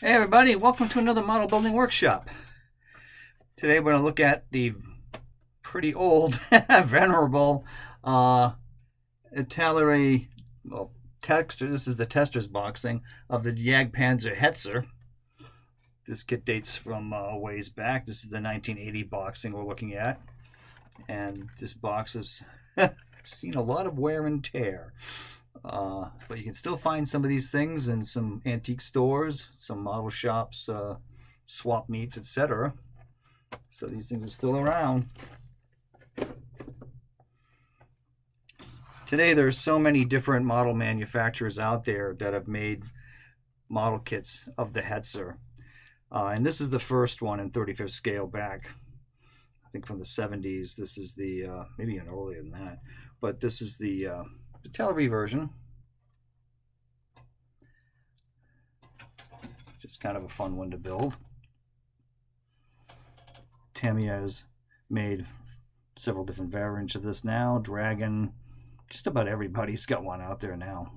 Hey everybody, welcome to another model building workshop. Today we're going to look at the pretty old, venerable Italeri, well, texture. This is the tester's boxing of the Panzer Hetzer. This kit dates from a ways back. This is the 1980 boxing we're looking at. And this box has seen a lot of wear and tear. But you can still find some of these things in some antique stores, some model shops, swap meets, etc. So these things are still around. Today there's so many different model manufacturers out there that have made model kits of the Hetzer. And this is the first one in 35th scale back, I think from the 70s. This is the, maybe even earlier than that, but this is the Italeri version. Just kind of a fun one to build. Tamiya has made several different variants of this now. Dragon, just about everybody's got one out there now.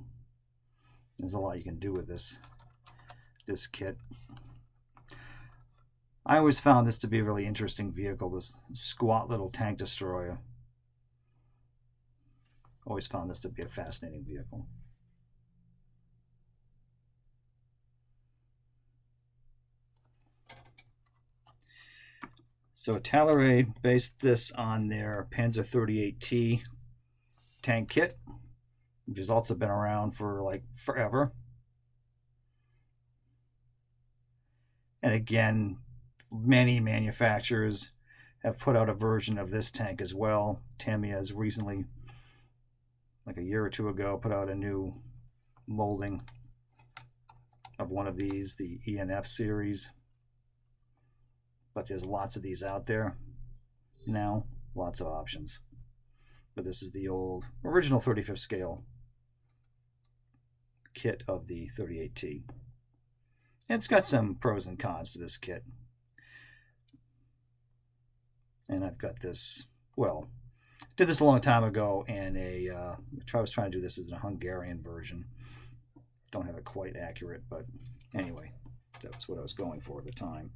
There's a lot you can do with this kit. I always found this to be a really interesting vehicle, this squat little tank destroyer. Always found this to be a fascinating vehicle. So Italeri based this on their Panzer 38T tank kit, which has also been around for like forever. And again, many manufacturers have put out a version of this tank as well. Tamiya has recently, like a year or two ago, put out a new molding of one of these, the ENF series. But there's lots of these out there now, lots of options. But this is the old original 35th scale kit of the 38T. It's got some pros and cons to this kit. And I've got this, well, did this a long time ago in I was trying to do this as a Hungarian version. Don't have it quite accurate, but anyway, that was what I was going for at the time.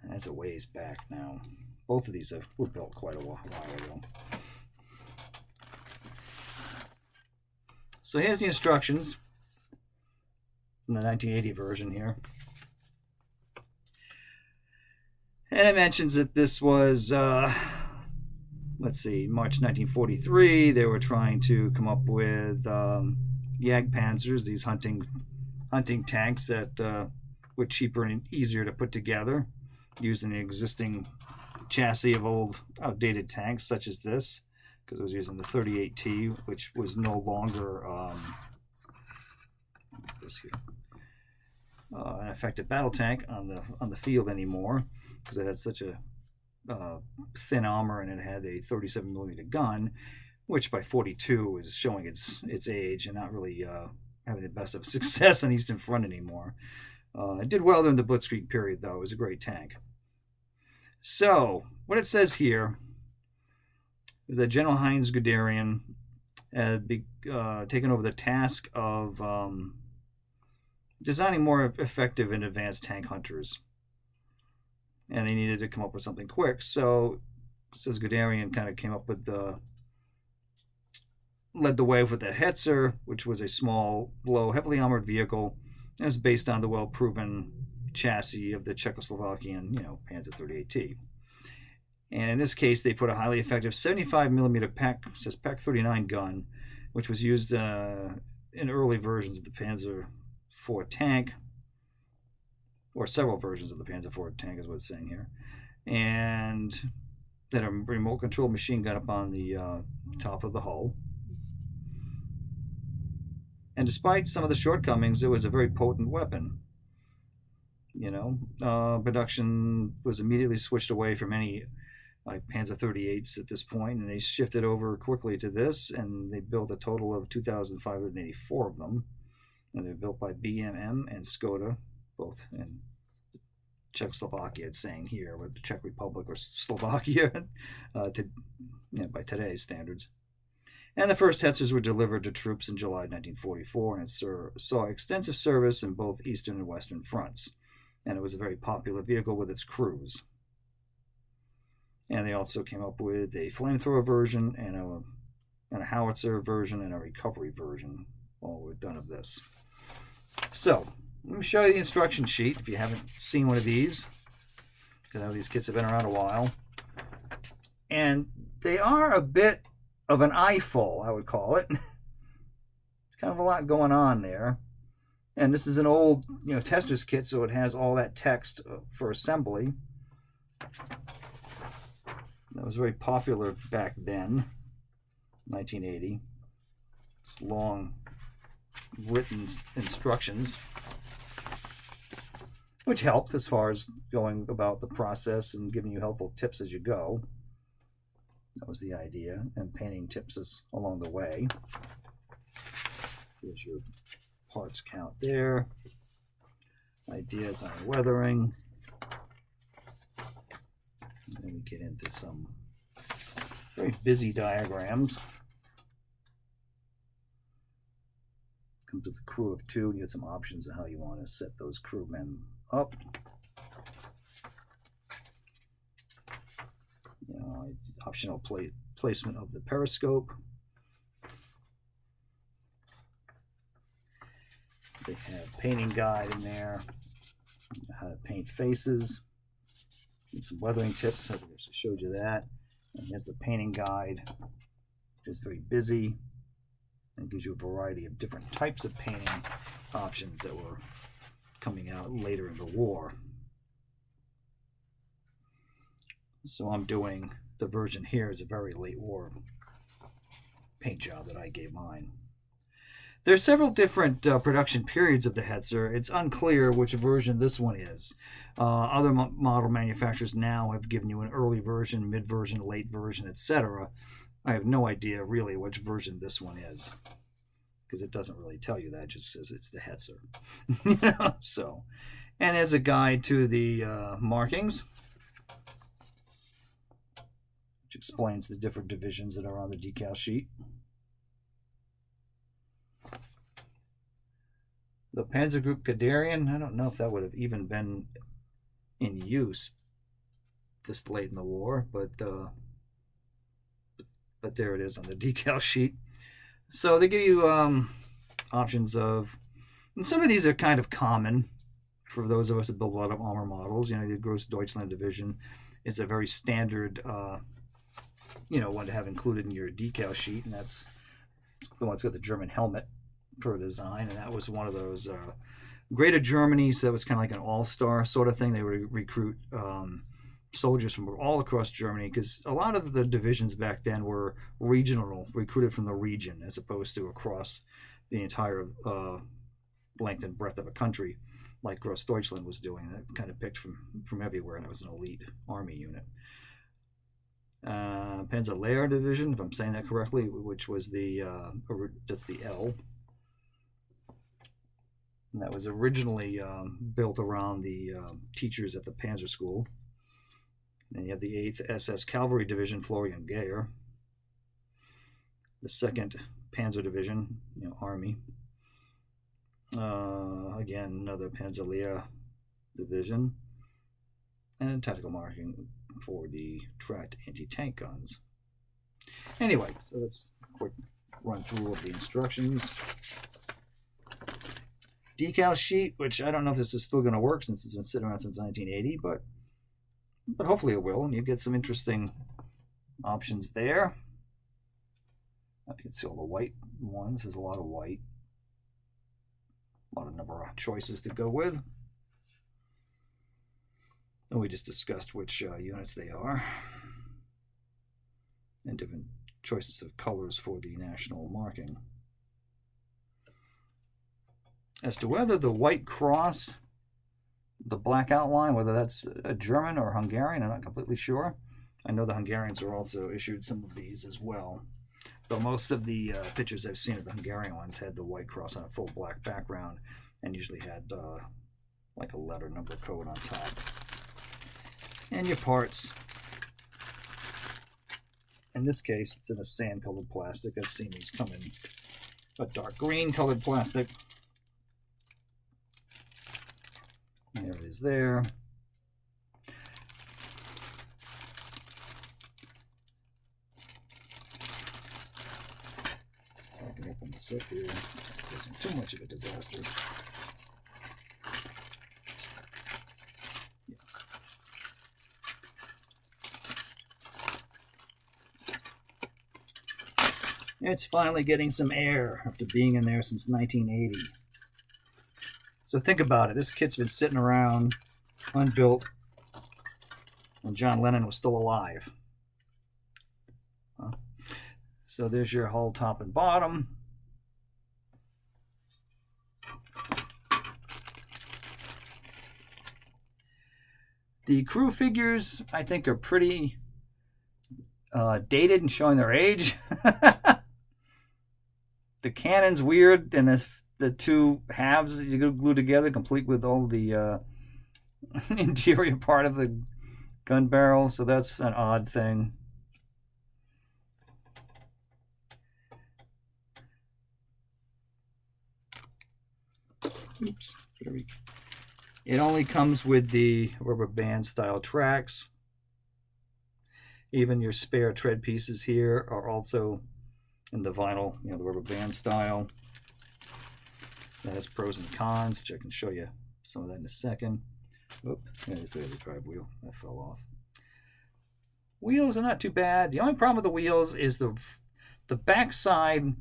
And that's a ways back now. Both of these were built quite a while ago. So here's the instructions from the 1980 version here. And it mentions that this was, let's see, March 1943. They were trying to come up with Panzers, these hunting tanks that were cheaper and easier to put together using the existing chassis of old outdated tanks such as this, because it was using the 38T, which was no longer an effective battle tank on the field anymore, because it had such a thin armor and it had a 37 millimeter gun, which by 42 is showing its age and not really having the best of success on Eastern Front anymore. It did well during the Blitzkrieg period, though. It was a great tank. So, what it says here is that General Heinz Guderian had taken over the task of designing more effective and advanced tank hunters. And they needed to come up with something quick. So, it says Guderian kind of came up with led the way with the Hetzer, which was a small, low, heavily armored vehicle. It was based on the well-proven chassis of the Czechoslovakian, Panzer 38T. And in this case, they put a highly effective 75 millimeter Pak 39 gun, which was used in early versions of the Panzer IV tank, or several versions of the Panzer IV tank is what it's saying here. And then a remote control machine gun up on the top of the hull. And despite some of the shortcomings, it was a very potent weapon. Production was immediately switched away from any Panzer 38s at this point, and they shifted over quickly to this, and they built a total of 2,584 of them. And they're built by BMM and Skoda, both in Czechoslovakia, it's saying here, with the Czech Republic or Slovakia by today's standards. And the first Hetzers were delivered to troops in July 1944, and it saw extensive service in both Eastern and Western fronts. And it was a very popular vehicle with its crews. And they also came up with a flamethrower version and a howitzer version and a recovery version. All were done of this. So, let me show you the instruction sheet if you haven't seen one of these, because I know these kits have been around a while. And they are a bit of an eyeful, I would call it. It's kind of a lot going on there. And this is an old, tester's kit, so it has all that text for assembly. That was very popular back then, 1980. It's long written instructions, which helped as far as going about the process and giving you helpful tips as you go. That was the idea, and painting tips along the way. Here's your parts count there. Ideas on weathering. And then we get into some very busy diagrams. Come to the crew of 2, and you get some options of how you want to set those crewmen up. Optional placement of the periscope. They have painting guide in there, how to paint faces, and some weathering tips. I just showed you that. And here's the painting guide, which is very busy and gives you a variety of different types of painting options that were coming out later in the war. So I'm doing the version here is a very late war paint job that I gave mine. There are several different production periods of the Hetzer. It's unclear which version this one is. Other model manufacturers now have given you an early version, mid version, late version, etc. I have no idea really which version this one is, because it doesn't really tell you that. It just says it's the Hetzer. So, and as a guide to the markings, which explains the different divisions that are on the decal sheet. The Panzer Group Guderian, I don't know if that would have even been in use this late in the war, but there it is on the decal sheet. So they give you options of, and some of these are kind of common for those of us that build a lot of armor models. The Gross Deutschland Division is a very standard one to have included in your decal sheet, and that's the one that's got the German helmet per design, and that was one of those Greater Germany, so that was kind of like an all-star sort of thing. They would recruit soldiers from all across Germany, because a lot of the divisions back then were regional, recruited from the region, as opposed to across the entire length and breadth of a country, like Gross Deutschland was doing. That kind of picked from everywhere, and it was an elite army unit. Panzer Lehr Division, if I'm saying that correctly, which was that's the L. And that was originally built around the teachers at the Panzer School. Then you have the 8th SS Cavalry Division, Florian Geyer. The 2nd Panzer Division, Army. Again, another Panzer Lehr Division. And tactical marking for the tracked anti-tank guns. Anyway, so let's quick run through of the instructions. Decal sheet, which I don't know if this is still going to work since it's been sitting around since 1980, but hopefully it will, and you get some interesting options there. If you can see all the white ones, there's a lot of white. A lot of number of choices to go with. And we just discussed which units they are, and different choices of colors for the national marking. As to whether the white cross, the black outline, whether that's a German or Hungarian, I'm not completely sure. I know the Hungarians are also issued some of these as well. Though most of the pictures I've seen of the Hungarian ones had the white cross on a full black background, and usually had like a letter number code on top. And your parts. In this case, it's in a sand-colored plastic. I've seen these come in a dark green-colored plastic. There it is there. I can open this up here. It wasn't too much of a disaster. It's finally getting some air after being in there since 1980. So think about it. This kit's been sitting around unbuilt when John Lennon was still alive. So there's your hull top and bottom. The crew figures, I think, are pretty dated and showing their age. The cannon's weird, and the two halves that you glue together, complete with all the interior part of the gun barrel. So that's an odd thing. Oops. It only comes with the rubber band style tracks. Even your spare tread pieces here are also in the vinyl, the rubber band style. That has pros and cons, which I can show you some of that in a second. Oh, there's the other drive wheel. That fell off. Wheels are not too bad. The only problem with the wheels is the back side.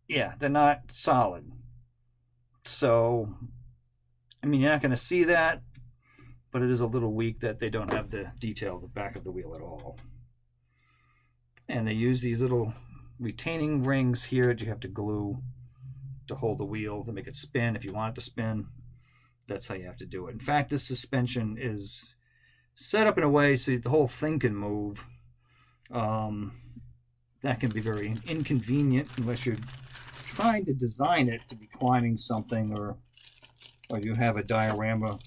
Yeah, they're not solid. So, I mean, you're not going to see that, but it is a little weak that they don't have the detail of the back of the wheel at all. And they use these little retaining rings here that you have to glue to hold the wheel to make it spin. If you want it to spin, that's how you have to do it. In fact, this suspension is set up in a way so the whole thing can move. That can be very inconvenient unless you're trying to design it to be climbing something, or you have a diorama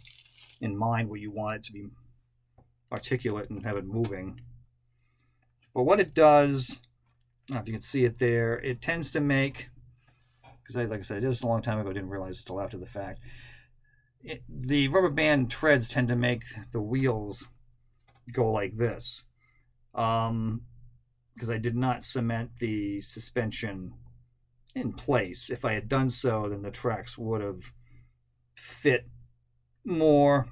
in mind where you want it to be articulate and have it moving. But what it does, I don't know if you can see it there, it tends to make, because like I said, I did this a long time ago, I didn't realize it until after the fact. The rubber band treads tend to make the wheels go like this. Because I did not cement the suspension in place. If I had done so, then the tracks would have fit more,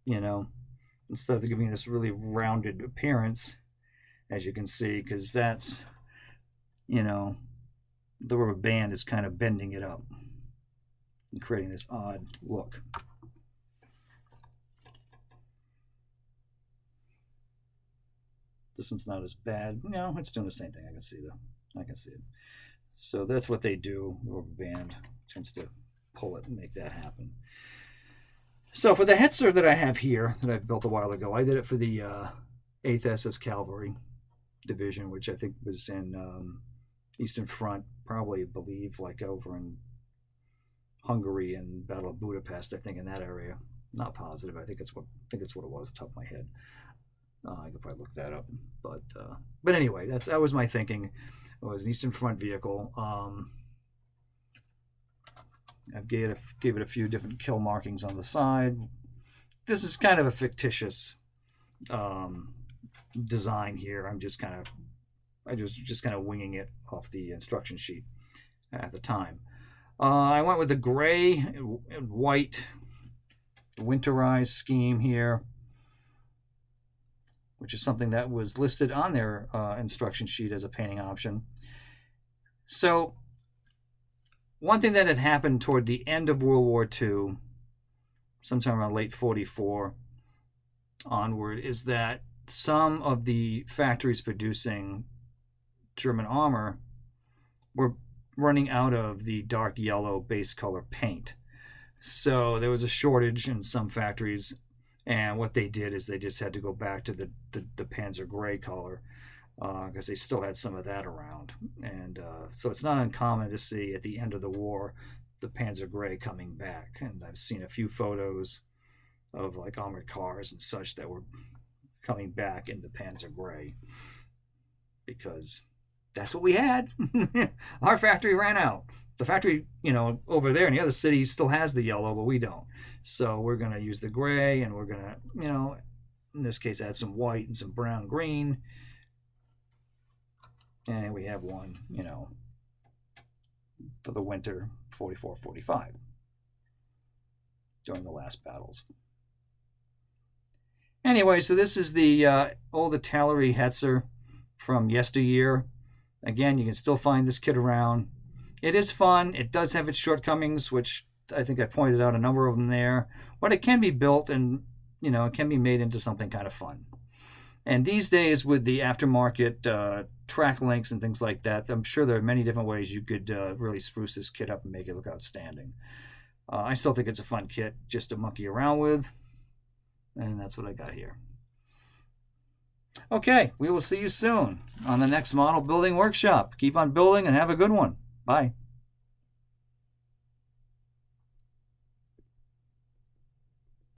instead of giving this really rounded appearance, as you can see, because that's, the rubber band is kind of bending it up and creating this odd look. This one's not as bad. No, it's doing the same thing. I can see it. So that's what they do. The rubber band tends to pull it and make that happen. So for the Hetzer that I have here, that I built a while ago, I did it for the 8th SS Cavalry Division, which I think was in Eastern Front, probably, I believe, like over in Hungary and Battle of Budapest, I think, in that area. Not positive. I think it's what it was off the top of my head. I could probably look that up, but anyway, that was my thinking. It was an Eastern Front vehicle. I gave it a few different kill markings on the side. This is kind of a fictitious design here. I just kind of winging it off the instruction sheet at the time. I went with the gray and white winterized scheme here, which is something that was listed on their instruction sheet as a painting option. So one thing that had happened toward the end of World War II, sometime around late 44 onward, is that some of the factories producing German armor were running out of the dark yellow base color paint. So there was a shortage in some factories, and what they did is they just had to go back to the Panzer gray color, because they still had some of that around. And so it's not uncommon to see at the end of the war the Panzer gray coming back. And I've seen a few photos of like armored cars and such that were coming back in the Panzer Gray, because that's what we had. Our factory ran out. The factory, over there in the other city still has the yellow, but we don't. So we're going to use the gray, and we're going to, in this case, add some white and some brown green. And we have one, for the winter 44-45 during the last battles. Anyway, so this is the old Italeri Hetzer from yesteryear. Again, you can still find this kit around. It is fun. It does have its shortcomings, which I think I pointed out a number of them there. But it can be built, and it can be made into something kind of fun. And these days, with the aftermarket track links and things like that, I'm sure there are many different ways you could really spruce this kit up and make it look outstanding. I still think it's a fun kit just to monkey around with. And that's what I got here. Okay, we will see you soon on the next model building workshop. Keep on building and have a good one. Bye.